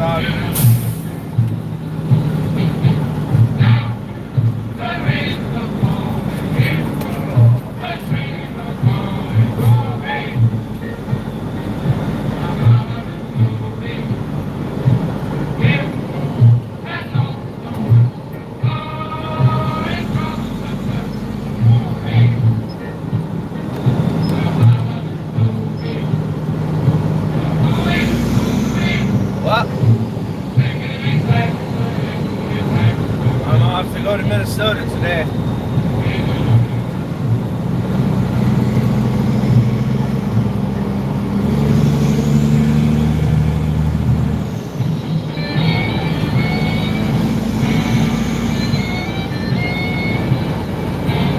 dog. Well, I'm off to go to Minnesota today.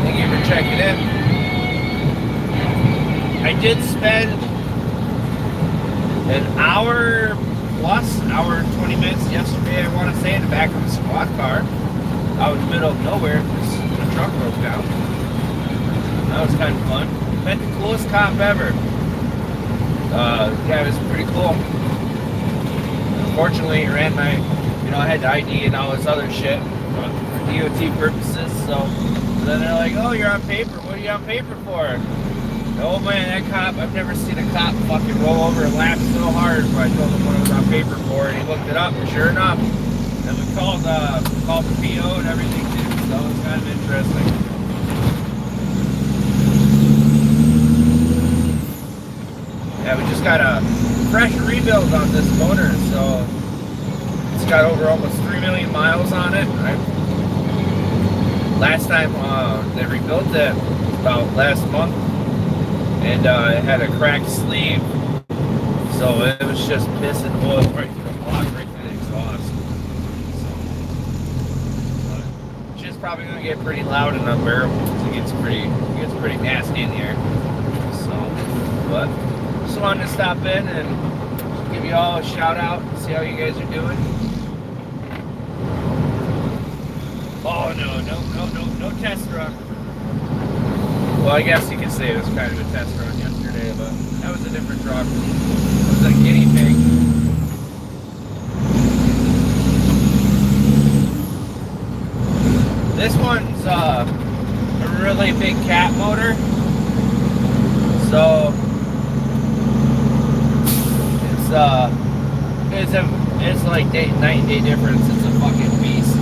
Thank you for checking in. I did spend an hour plus, hour and 20 minutes yesterday, I want to say, in the back of a squad car out in the middle of nowhere because the truck broke down. That was kind of fun. Met the coolest cop ever. The guy was pretty cool. Unfortunately, he ran my, I had the ID and all this other shit for DOT purposes. So then they're like, oh, you're on paper. What are you on paper for? Oh man, that cop, I've never seen a cop fucking roll over and laugh so hard when I told him what I was on paper for, and he looked it up, and sure enough, and we called the PO and everything too, so it was kind of interesting. Yeah, we just got a fresh rebuild on this motor, so it's got over almost 3 million miles on it. Last time they rebuilt it, about last month, and it had a cracked sleeve, so it was just pissing oil right through the block, right through the exhaust. So, it's just probably gonna get pretty loud and unbearable. It gets pretty nasty in here. So, but just wanted to stop in and give you all a shout out and see how you guys are doing. Oh no test run. Well, I guess you could say it was kind of a test run yesterday, but that was a different truck. It was a guinea pig. This one's a really big cat motor, so it's like night and day difference. It's a fucking beast.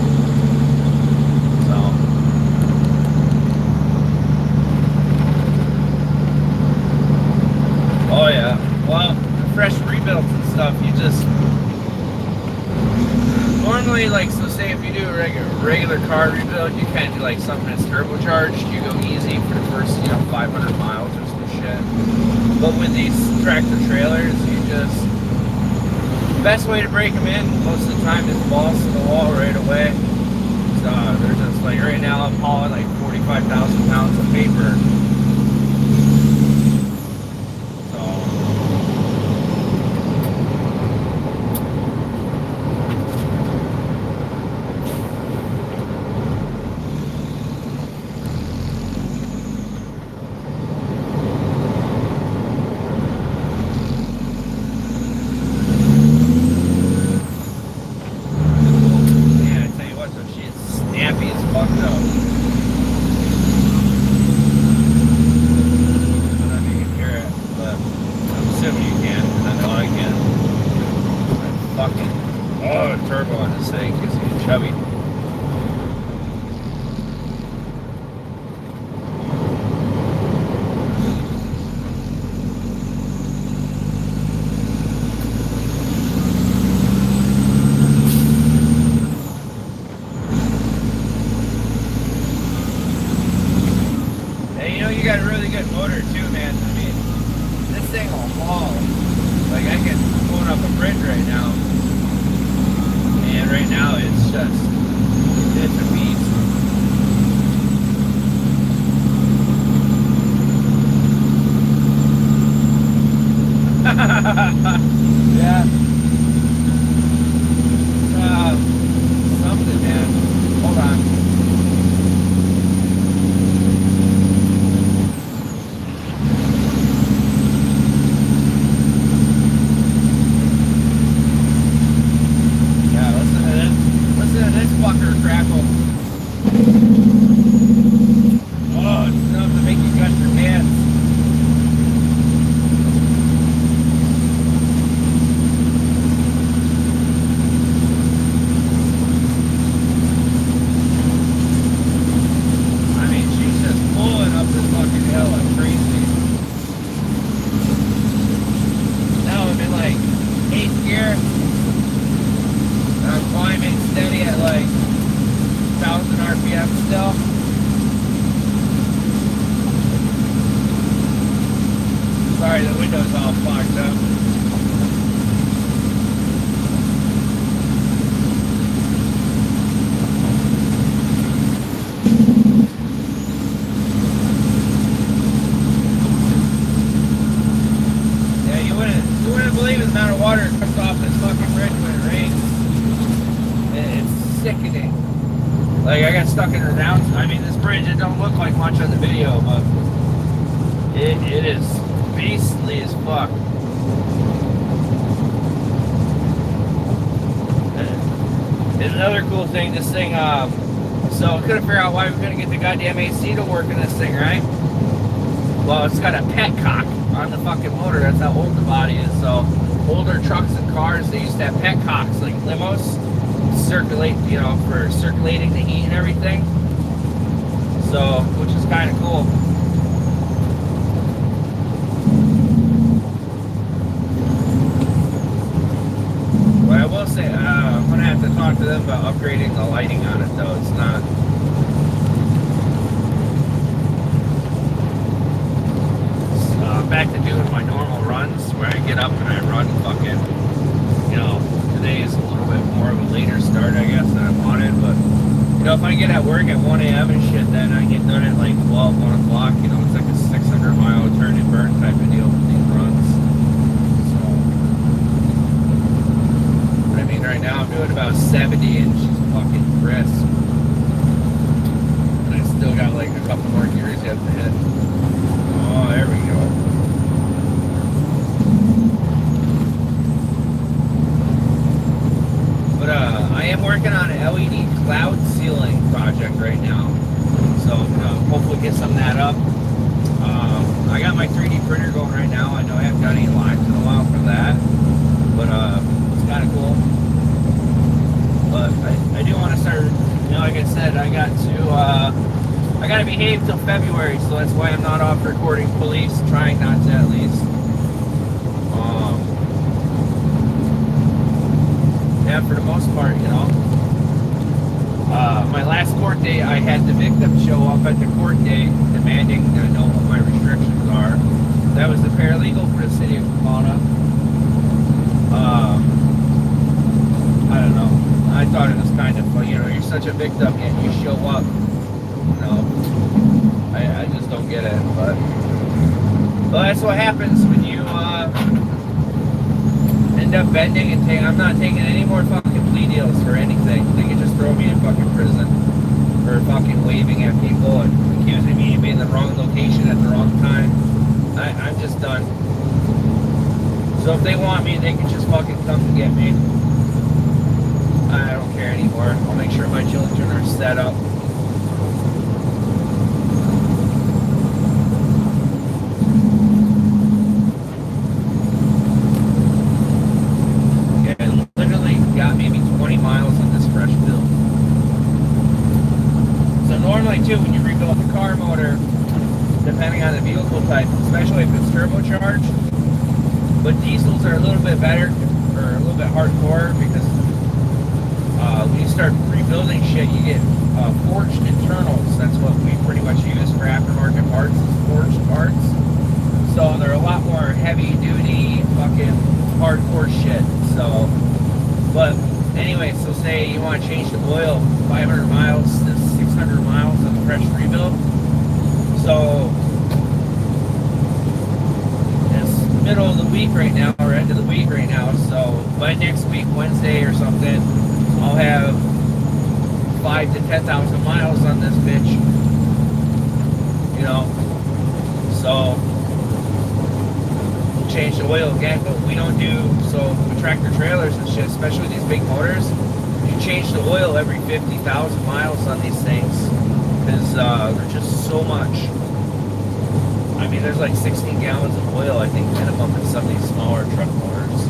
Oh yeah, well, fresh rebuilds and stuff, you just, normally, like, so say if you do a regular car rebuild, you kind of do like something that's turbocharged, you go easy for the first, 500 miles or some shit. But with these tractor trailers, the best way to break them in most of the time is balls to the wall right away. So they're just like, right now I'm hauling like 45,000 pounds of paper. Yeah. Something, man. Hold on. Sorry, the window's all fogged up. Yeah, you wouldn't believe the amount of water that comes off this fucking bridge when it rains. It's sickening. Like, I got stuck in the down. I mean, this bridge, it don't look like much on the video, but it is beastly as fuck. And another cool thing, this thing, so I couldn't figure out why we couldn't get the goddamn AC to work in this thing, right? Well, it's got a petcock on the fucking motor. That's how old the body is. So older trucks and cars, they used to have petcocks, like limos, circulate, you know, for circulating the heat and everything. So, which is kind of cool. But I will say, I'm gonna have to talk to them about upgrading the lighting on it, though. It's not. Back to doing my normal runs where I get up and I run fucking, you know, today is a little bit more of a later start, I guess, than I wanted, but, you know, if I get at work at 1 a.m. and shit, then I get done at like 12, 1 o'clock, you know, it's like a 600-mile turn and burn type of deal with these runs. So, I mean, right now I'm doing about 70 and she's fucking crisp. And I still got like a couple more gears yet to hit. Oh, there we go. I am working on an LED cloud ceiling project right now, so hopefully get some of that up. I got my 3D printer going right now. I know I haven't got any lines in a while for that, but it's kind of cool. But I do want to start, you know, like I said, I got to behave till February, so that's why I'm not off recording police, trying not to at least. Yeah, for the most part, you know. My last court date, I had the victim show up at the court date demanding to know what my restrictions are. That was the paralegal for the city of Pomona. I don't know. I thought it was kind of funny. You know, you're such a victim and you show up. You know, I just don't get it. But that's what happens when you end up bending and I'm not taking any more fucking plea deals for anything. They can just throw me in fucking prison for fucking waving at people and accusing me of being in the wrong location at the wrong time. I'm just done. So if they want me, they can just fucking come and get me. I don't care anymore. I'll make sure my children are set up. When you rebuild the car motor, depending on the vehicle type, especially if it's turbocharged, but diesels are a little bit better or a little bit hardcore because when you start rebuilding shit, you get forged internals. That's what we pretty much use for aftermarket parts, is forged parts. So they're a lot more heavy duty, fucking hardcore shit. So, but anyway, so say you want to change the oil 500 miles to 600 miles on a fresh rebuild. So it's middle of the week right now, or end of the week right now. So by next week, Wednesday or something, I'll have 5,000 to 10,000 miles on this bitch. You know, so we'll change the oil again, but we don't do so with tractor trailers and shit, especially these big motors. You change the oil every 50,000 miles on these things because they're just so much. I mean, there's like 16 gallons of oil, I think, minimum in some of these smaller truck motors.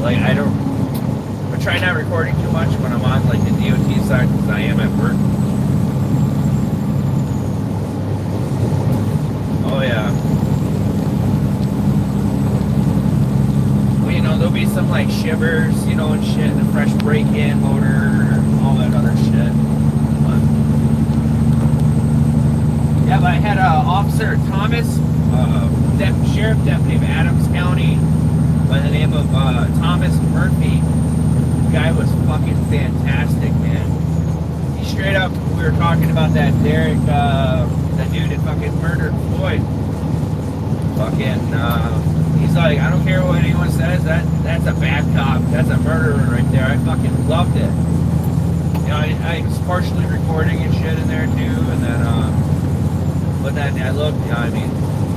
Like, I try not recording too much when I'm on like the DOT side because I am at work. Oh yeah. Well, you know, there'll be some like shivers, you know, and shit, the fresh brake-in motor, all that other shit. Thomas, Sheriff Deputy of Adams County by the name of Thomas Murphy. The guy was fucking fantastic, man. He straight up, we were talking about that Derek, that dude that fucking murdered Floyd. Fucking, he's like, I don't care what anyone says, that's a bad cop. That's a murderer right there. I fucking loved it. You know, I was partially recording and shit in there too, and then, but then I looked, you know, I mean,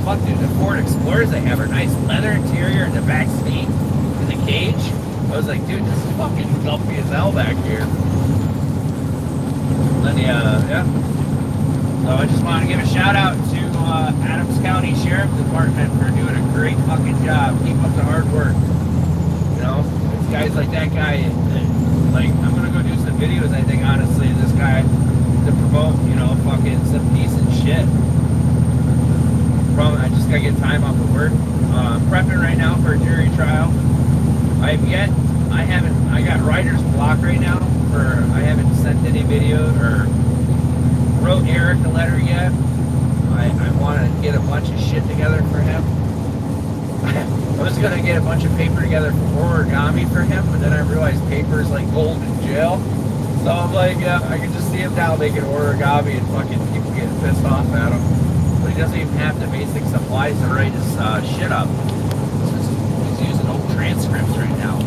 fuck, dude, the Ford Explorers they have are nice leather interior in the back seat, in the cage. I was like, dude, this is fucking comfy as hell back here. And then, yeah. So I just want to give a shout out to Adams County Sheriff Department for doing a great fucking job. Keep up the hard work. You know, it's guys like that guy, like, I'm gonna go do some videos, I think, honestly, this guy, to promote, you know, fucking some decent shit. I just gotta get time off of work. Prepping right now for a jury trial. I got writer's block right now I haven't sent any video or wrote Eric a letter yet. I want to get a bunch of shit together for him. I was gonna get a bunch of paper together for origami for him, but then I realized paper is like gold in jail. So I'm like, yeah, I can just see him now making origami and fucking people getting pissed off at him. But he doesn't even have the basic supplies to write his shit up. He's using old transcripts right now.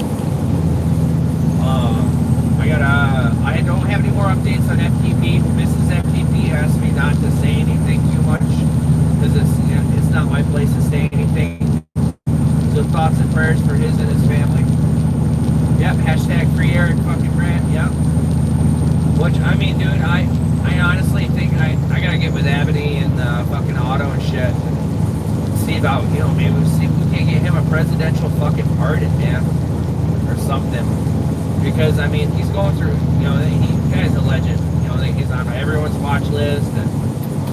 I don't have any more updates on FTP. Mrs. FTP asked me not to say anything too much because it's not my place to say anything. So thoughts and prayers for his and his family. Yep, hashtag free Eric fucking Grant, yep. Which, I mean, dude, I honestly think I gotta get with Abney and fucking Otto and shit and see about, you know, maybe see if we can get him a presidential fucking pardon, man, or something. Because, I mean, he's going through, you know, the guy's a legend. You know, he's on everyone's watch list. And,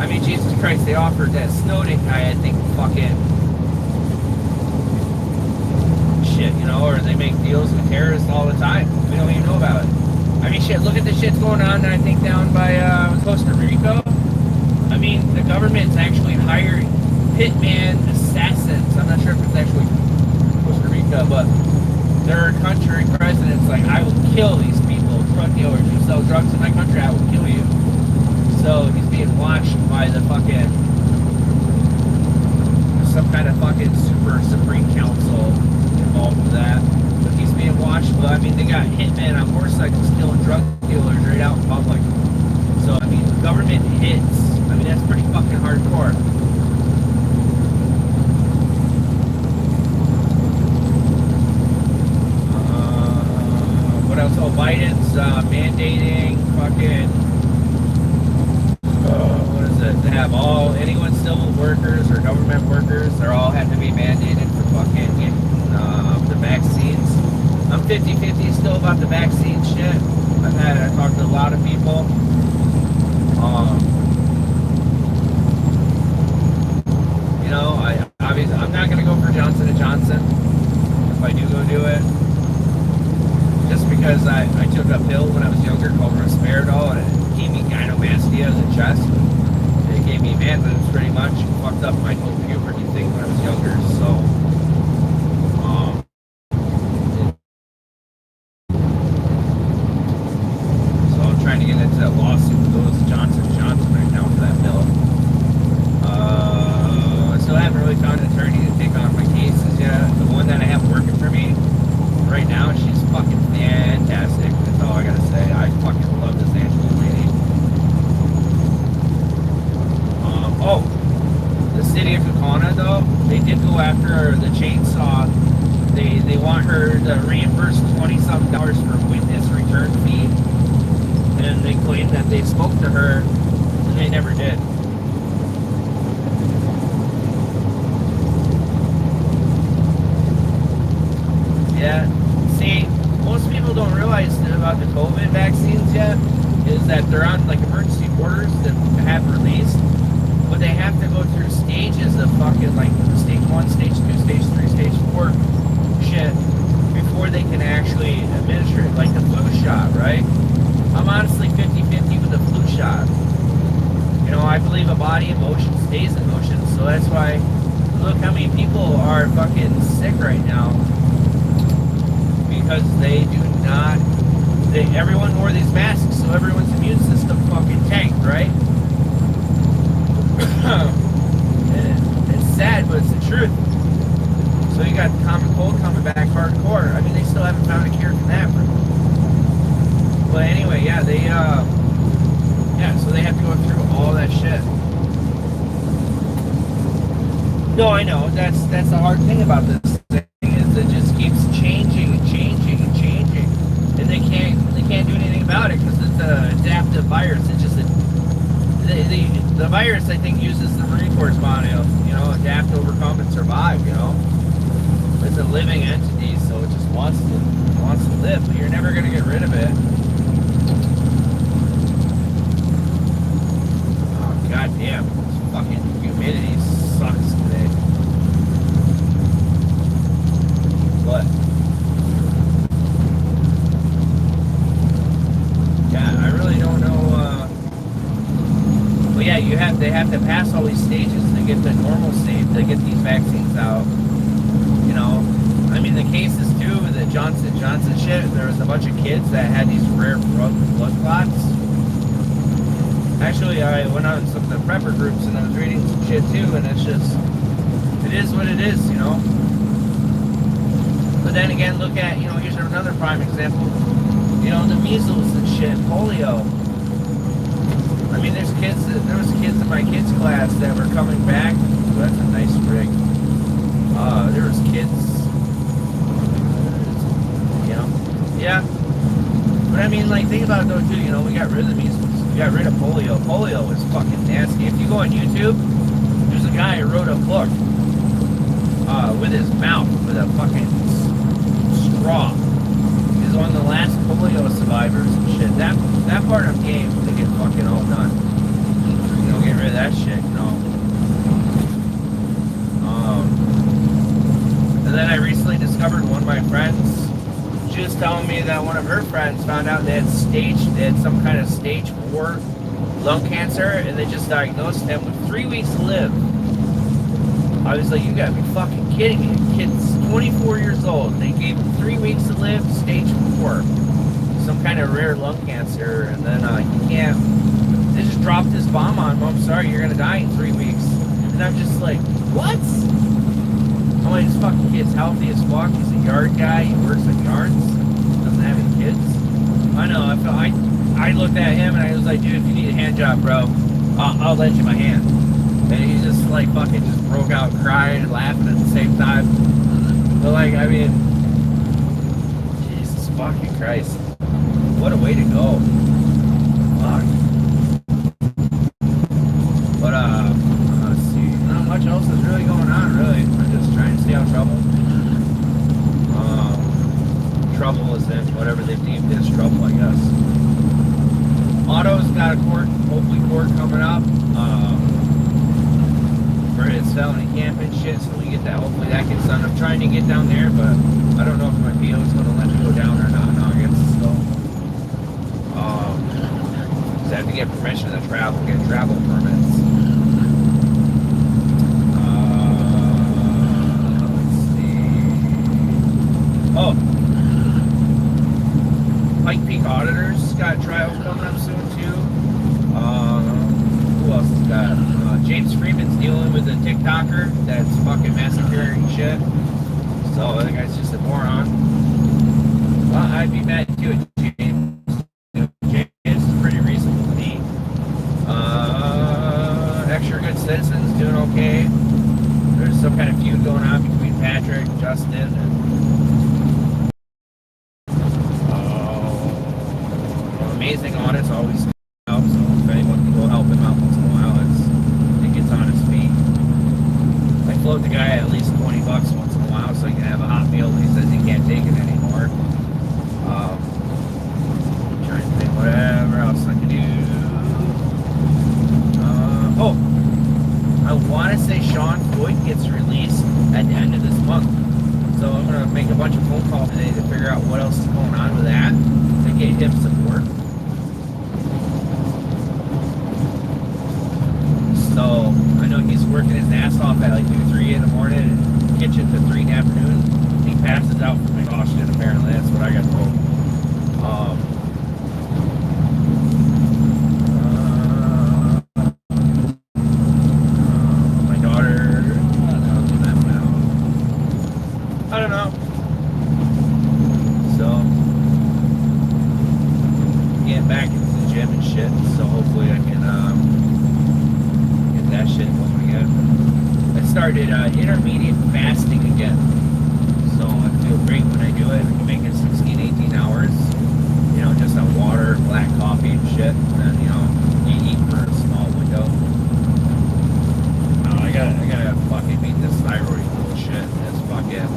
I mean, Jesus Christ, they offered that Snowden guy, I think, fucking shit, you know, or they make deals with terrorists all the time. We don't even know about it. I mean, shit, look at the shit's going on, I think, down by Costa Rica. I mean, the government's actually hiring hitman assassins. I'm not sure if it's actually Costa Rica, but their country president's like, I will kill these people, drug dealers who sell drugs in my country, I will kill you. So he's being watched by the fucking, some kind of fucking super Supreme Council involved with that. But he's being watched, but I mean, they got hitmen on motorcycles killing drug dealers right out in public. So, I mean, government hits, I mean, that's pretty fucking hardcore. What else? Oh, Biden's mandating fucking, what is it? To have anyone civil workers or government workers, they're all have to be mandated for fucking getting the vaccines. I'm 50-50 still about the vaccine shit. I talked to a lot of people. You know, I'm not gonna go for Johnson & Johnson if I do go do it. Just because I took a pill when I was younger called Risperidol, and it gave me gynecomastia in the chest. It gave me manhood pretty much. It fucked up my whole puberty thing when I was younger. So I'm trying to get into that lawsuit with those Johnson & Johnson right now for that pill. I still haven't really found an attorney to take on my cases yet. The one that I have working for me right now, she's fucking fantastic. That's all I gotta say. I fucking love this Angela lady. The city of Kaukauna, though, they did go after her, the chainsaw. They want her to reimburse $20-something for witness return fee. And they claim that they spoke to her, and they never did. Yeah. See, most people don't realize about the COVID vaccines yet is that they're on like emergency orders that have released, but they have to go through stages of fucking like stage 1, stage 2, stage 3, stage 4 shit before they can actually administer it, like the flu shot, right? I'm honestly 50-50 with the flu shot. You know, I believe a body in motion stays in motion. So that's why, look how many people are fucking sick right now. Because they do not, everyone wore these masks, so everyone's immune system fucking tanked, right? It's sad, but it's the truth. So you got the common cold coming back hardcore. I mean, they still haven't found a cure for that. But anyway, yeah, so they have to go through all that shit. No, I know. That's the hard thing about this thing is it just keeps changing and changing and changing, and they can't do anything about it because it's an adaptive virus. It's just the virus, I think, uses the Marine Corps motto, adapt, overcome, and survive. It's a living entity, so it just wants to live, but you're never gonna get rid of it. Oh god damn, this fucking humidity sucks today. What? Yeah, I really don't know. Well, yeah, they have to pass all these stages to get the normal state to get these vaccines out. I mean, the cases too, the Johnson shit. There was a bunch of kids that had these rare blood clots. Actually, I went on some of the prepper groups and I was reading some shit too, and it's just, it is what it is, But then again, look at, here's another prime example. The measles and shit, polio. I mean, there was kids in my kids' class that were coming back. Ooh, that's a nice rig. There was kids, yeah. But I mean, like, think about it though too, we got rid of the measles. We got rid of polio. Polio was fucking nasty. If you go on YouTube, there's a guy who wrote a book, with his mouth, with a fucking straw. He's one of the last polio survivors and shit. That part of game, they get fucking all done. Get rid of that shit, And then I recently discovered one of my friends. She was telling me that one of her friends found out they had some kind of stage 4 lung cancer, and they just diagnosed him with 3 weeks to live. I was like, you gotta be fucking kidding me. The kid's 24 years old. They gave him 3 weeks to live, stage 4. Some kind of rare lung cancer, and then he can't. They just dropped this bomb on him. I'm sorry, you're gonna die in 3 weeks. And I'm just like, what? I'm like, this fucking kid's healthy as fuck. He's a yard guy. He works with yards. Doesn't have any kids. I know. I looked at him and I was like, dude, if you need a hand job, bro, I'll lend you my hand. And he just like fucking just broke out crying and laughing at the same time. But like, I mean, Jesus fucking Christ, what a way to go. Fuck. But let's see. Not much else is really going on, really. I'm just trying to stay out of trouble. Trouble is in whatever they deemed as trouble, I guess. Otto's got a hopefully court coming up. For his felony camping shit, so we get that. Hopefully that gets done. I'm trying to get down there, but I don't know if my PO is going to let me go down or not in August. So, I have to get permission to travel, get travel permits. Let's see. Oh, Pike Peak Auditors got a trial coming up soon too. Who else has got? James Freeman's dealing with a TikToker that's fucking massacring shit. So the guy's just a moron. Well, I'd be mad to it, James. James is pretty reasonable to me. Extra Good Citizens doing okay. There's some kind of feud going on between Patrick, Justin, and Amazing Audits always help. So if anyone can go help him out once in a while, it gets on his feet. I float the guy at least $20 once in a while so he can have a hot meal when he says he can't take it anymore. Trying to think whatever else I can do. I want to say Sean Floyd gets released at the end of this month. So I'm going to make a bunch of phone calls today to figure out what else is going on with that to get him support. getting back into the gym and shit, so hopefully I can get that shit going again. I started intermediate fasting again, so I feel great when I do it. I can make it 16, 18 hours, you know, just on water, black coffee and shit, and then, you know, you eat for a small window. I gotta fucking beat this thyroid bullshit, this fucking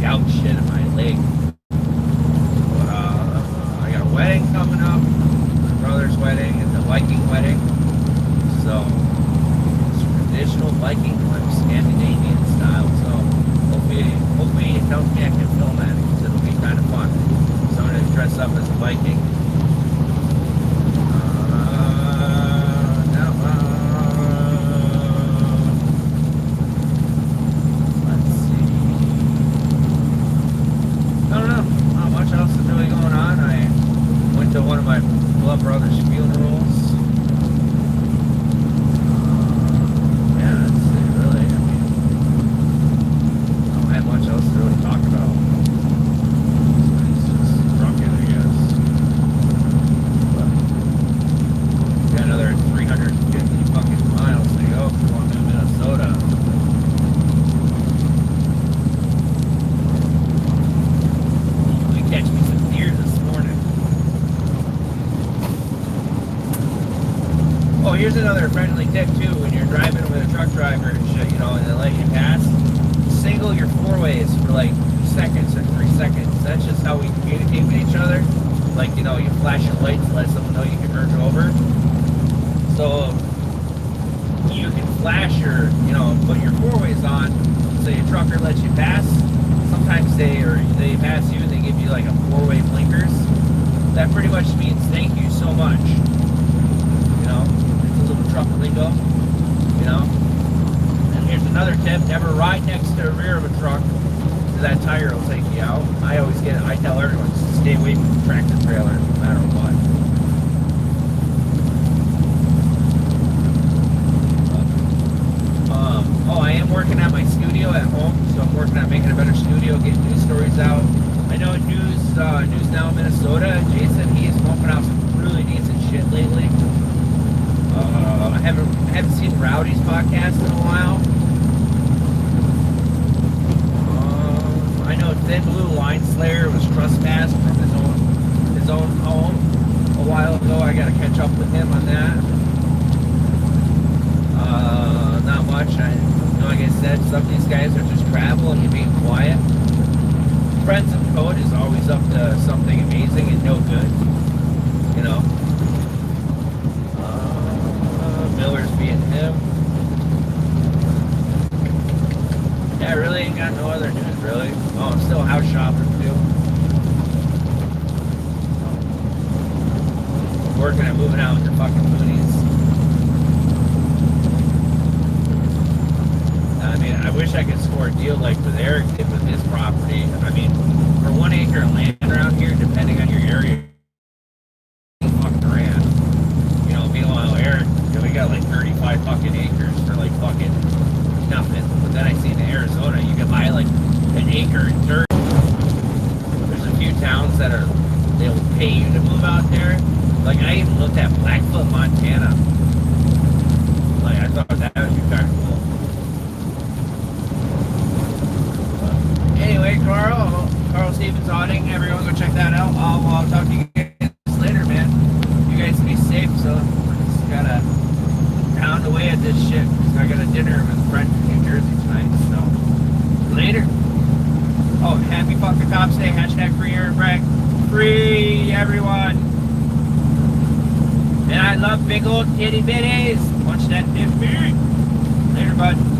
gout shit in my leg. But I got a wedding coming up, my brother's wedding, and the Viking wedding. So it's traditional Viking, like Scandinavian style. So hopefully Nokia can film that because it'll be kind of fun. So I'm gonna dress up as a Viking. One of my blood brother's funerals. Yeah, that's it, really. I mean, I don't have much else to really talk about. He's just drunken, I guess. But we got another 350 fucking miles to go if we're going to Minnesota. We catch me some deer this morning. Oh, here's another friendly tip too. When you're driving with a truck driver and shit, you know, and they let you pass, single your four ways for like 2 seconds or 3 seconds. That's just how we communicate with each other. Like, you know, you flash your lights to let someone know you can merge over. So you can flash your, you know, put your four ways on. So your trucker lets you pass. Sometimes they pass you and they give you like a four-way blinkers. That pretty much means thank you so much. You know, it's a little truck lingo, you know. And here's another tip: never ride next to the rear of a truck, because that tire will take you out. I tell everyone to stay away from the tractor trailer, no matter what. Oh, I am working at my studio at home, so I'm working on making a better studio, getting news stories out. I know News Now Minnesota, Jason, he is pumping out some really decent shit lately. I haven't seen Rowdy's podcast in a while. I know Thin Blue Line Slayer was trespassed from his own home a while ago. I gotta catch up with him on that. Not much. Like I said, some of these guys are just traveling and being quiet. Friends of Code is always up to something amazing and no good, you know. Miller's being him. Yeah, I really ain't got no other news, really. Oh, I'm still house shopping, too. Working at moving out with the fucking boonies. I mean, I wish I could score a deal like with Eric did with his property. I mean, for 1 acre of land around here, depending on your area, fucking grand. You know, meanwhile, Eric, we got like 35 fucking acres for like fucking nothing. But then I see in Arizona, you can buy like an acre in dirt. There's a few towns that they'll pay you to move out there. Like, I even looked at Blackfoot, Montana. Like, I thought that would be kind of cool. Anyway, Carl Stevens Auditing, everyone go check that out. I'll talk to you guys later, man. You guys be safe, so I just gotta pound away at this shit. So I got a dinner with a friend from New Jersey tonight, so later. Oh, happy fucking Cops Day, hashtag free Aaron Bragg. Free, everyone. And I love big old itty bitties. Watch that dip. Later, bud.